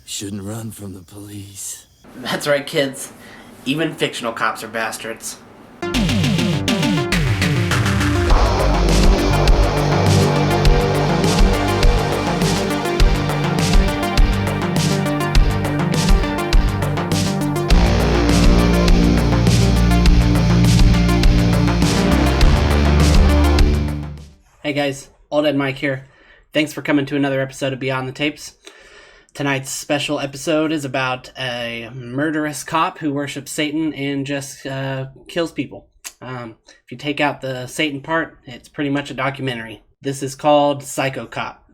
Shouldn't run from the police. That's right, kids. Even fictional cops are bastards. Hey guys, Oldhead Mike here. Thanks for coming to another episode of Beyond the Tapes. Tonight's special episode is about a murderous cop who worships Satan and just kills people. If you take out the Satan part, it's pretty much a documentary. This is called Psycho Cop.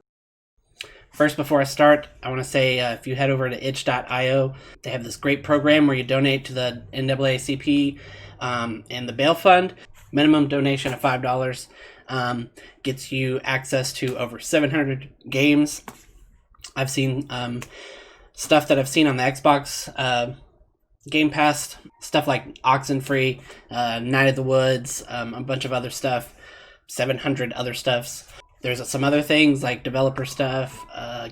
First, before I start, I want to say if you head over to itch.io, they have this great program where you donate to the NAACP and the bail fund. Minimum donation of $5 gets you access to over 700 games. I've seen stuff that I've seen on the Xbox Game Pass, stuff like Oxenfree, Night of the Woods, a bunch of other stuff, 700 other stuffs. There's some other things like developer stuff,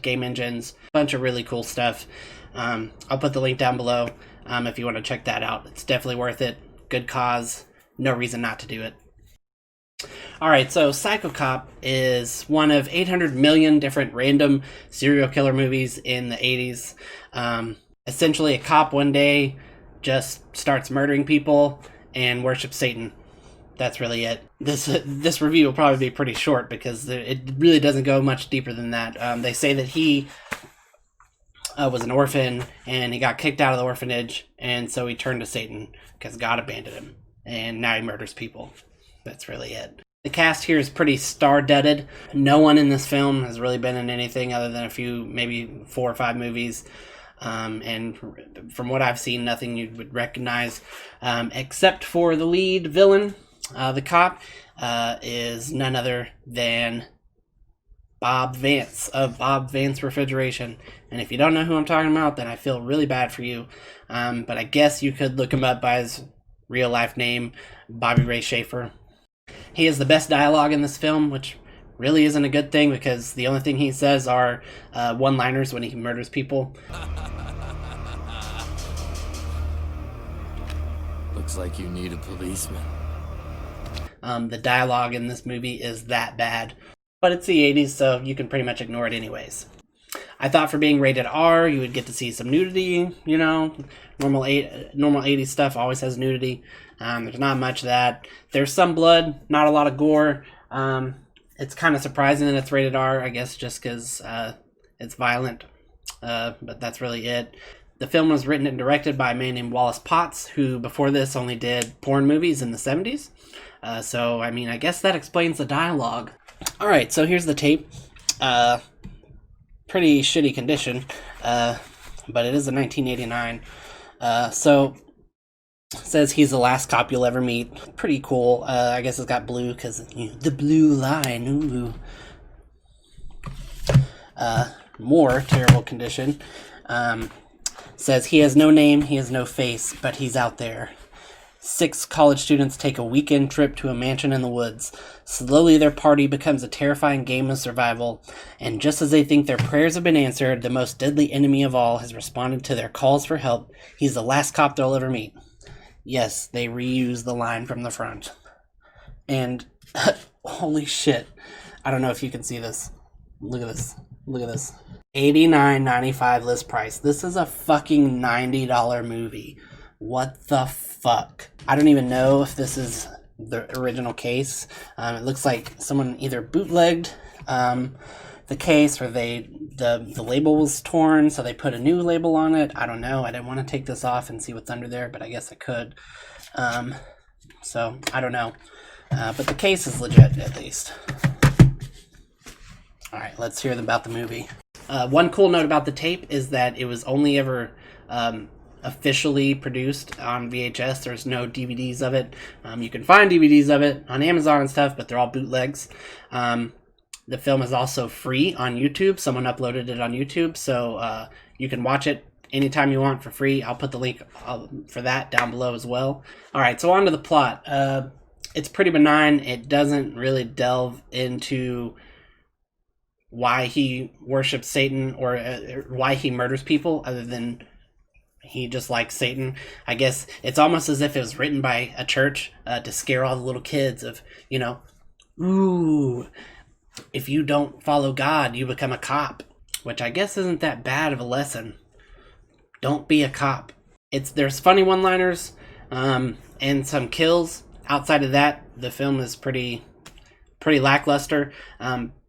game engines, a bunch of really cool stuff. I'll put the link down below if you want to check that out. It's definitely worth it. Good cause. No reason not to do it. Alright, so Psycho Cop is one of 800 million different random serial killer movies in the 80s. Essentially, a cop one day just starts murdering people and worships Satan. That's really it. This review will probably be pretty short because it really doesn't go much deeper than that. They say that he was an orphan and he got kicked out of the orphanage, and so he turned to Satan because God abandoned him, and now he murders people. That's really it. The cast here is pretty star-studded. No one in this film has really been in anything other than a few, maybe 4 or 5 movies. And from what I've seen, nothing you would recognize, except for the lead villain. The cop is none other than Bob Vance of Bob Vance Refrigeration. And if you don't know who I'm talking about, then I feel really bad for you. But I guess you could look him up by his real-life name, Bobby Ray Schaefer. He has the best dialogue in this film, which really isn't a good thing because the only thing he says are one-liners when he murders people. Looks like you need a policeman. The dialogue in this movie is that bad. But it's the 80s, so you can pretty much ignore it anyways. I thought for being rated R, you would get to see some nudity, you know. Normal 80s stuff always has nudity. There's not much of that. There's some blood, not a lot of gore. It's kind of surprising that it's rated R, I guess, just because it's violent. But that's really it. The film was written and directed by a man named Wallace Potts, who before this only did porn movies in the 70s. So, I mean, I guess that explains the dialogue. Alright, so here's the tape. Pretty shitty condition, but it is a 1989. So it says he's the last cop you'll ever meet. Pretty cool. I guess it's got blue because the blue line. Ooh. More terrible condition. Says he has no name, he has no face, but he's out there. 6 college students take a weekend trip to a mansion in the woods. Slowly their party becomes a terrifying game of survival, and just as they think their prayers have been answered, the most deadly enemy of all has responded to their calls for help. He's the last cop they'll ever meet. Yes, they reuse the line from the front. And, holy shit. I don't know if you can see this. Look at this. Look at this. $89.95 list price. This is a fucking $90 movie. What the fuck? I don't even know if this is the original case. It looks like someone either bootlegged the case or the label was torn, so they put a new label on it. I don't know. I didn't want to take this off and see what's under there, but I guess I could. So, I don't know. But the case is legit, at least. Alright, let's hear about the movie. One cool note about the tape is that it was only ever officially produced on VHS. There's no DVDs of it. You can find DVDs of it on Amazon and stuff, but they're all bootlegs. The film is also free on YouTube. Someone uploaded it on YouTube, so you can watch it anytime you want for free. I'll put the link for that down below as well. All right, so on to the plot. It's pretty benign. It doesn't really delve into why he worships Satan or why he murders people, other than he just likes Satan. I guess it's almost as if it was written by a church to scare all the little kids of, ooh, if you don't follow God, you become a cop, which I guess isn't that bad of a lesson. Don't be a cop. There's funny one-liners and some kills. Outside of that, the film is pretty lackluster.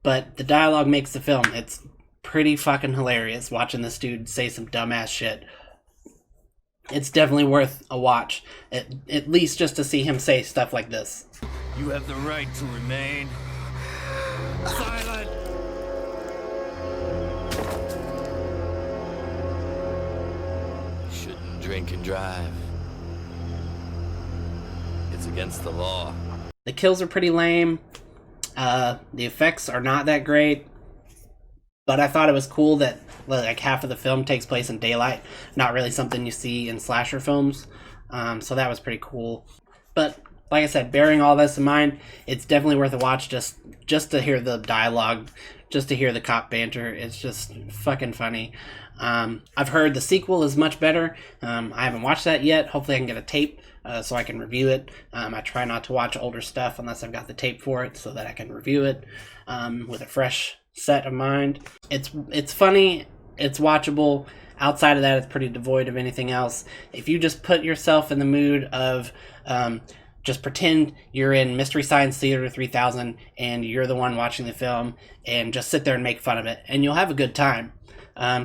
But the dialogue makes the film. It's pretty fucking hilarious watching this dude say some dumbass shit. It's definitely worth a watch, at least just to see him say stuff like this. You have the right to remain silent. Shouldn't drink and drive. It's against the law. The kills are pretty lame. The effects are not that great. But I thought it was cool that like half of the film takes place in daylight. Not really something you see in slasher films. So that was pretty cool. But like I said, bearing all this in mind, it's definitely worth a watch just to hear the dialogue, just to hear the cop banter. It's just fucking funny. I've heard the sequel is much better. I haven't watched that yet. Hopefully I can get a tape so I can review it. I try not to watch older stuff unless I've got the tape for it so that I can review it with a fresh set of mind. It's funny. It's watchable. Outside of that, it's pretty devoid of anything else. If you just put yourself in the mood of just pretend you're in Mystery Science Theater 3000 and you're the one watching the film, and just sit there and make fun of it, and you'll have a good time.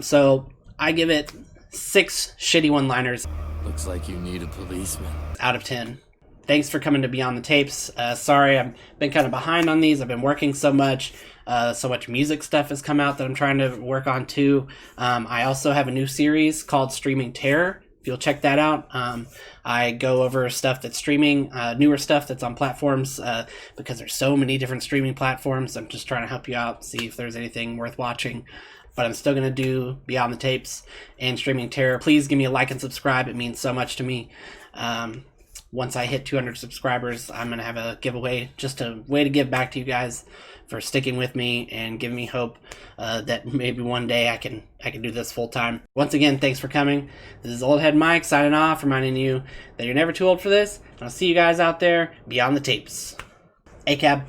So I give it 6 shitty one-liners. Looks like you need a policeman. Out of 10. Thanks for coming to Beyond the Tapes. Sorry, I've been kind of behind on these. I've been working so much. So much music stuff has come out that I'm trying to work on too. I also have a new series called Streaming Terror. If you'll check that out. I go over stuff that's streaming, newer stuff that's on platforms, because there's so many different streaming platforms. I'm just trying to help you out, see if there's anything worth watching. But I'm still going to do Beyond the Tapes and Streaming Terror. Please give me a like and subscribe. It means so much to me. Once I hit 200 subscribers, I'm going to have a giveaway, just a way to give back to you guys for sticking with me and giving me hope that maybe one day I can do this full time. Once again, thanks for coming. This is Oldhead Mike signing off, reminding you that you're never too old for this. And I'll see you guys out there beyond the tapes. ACAB.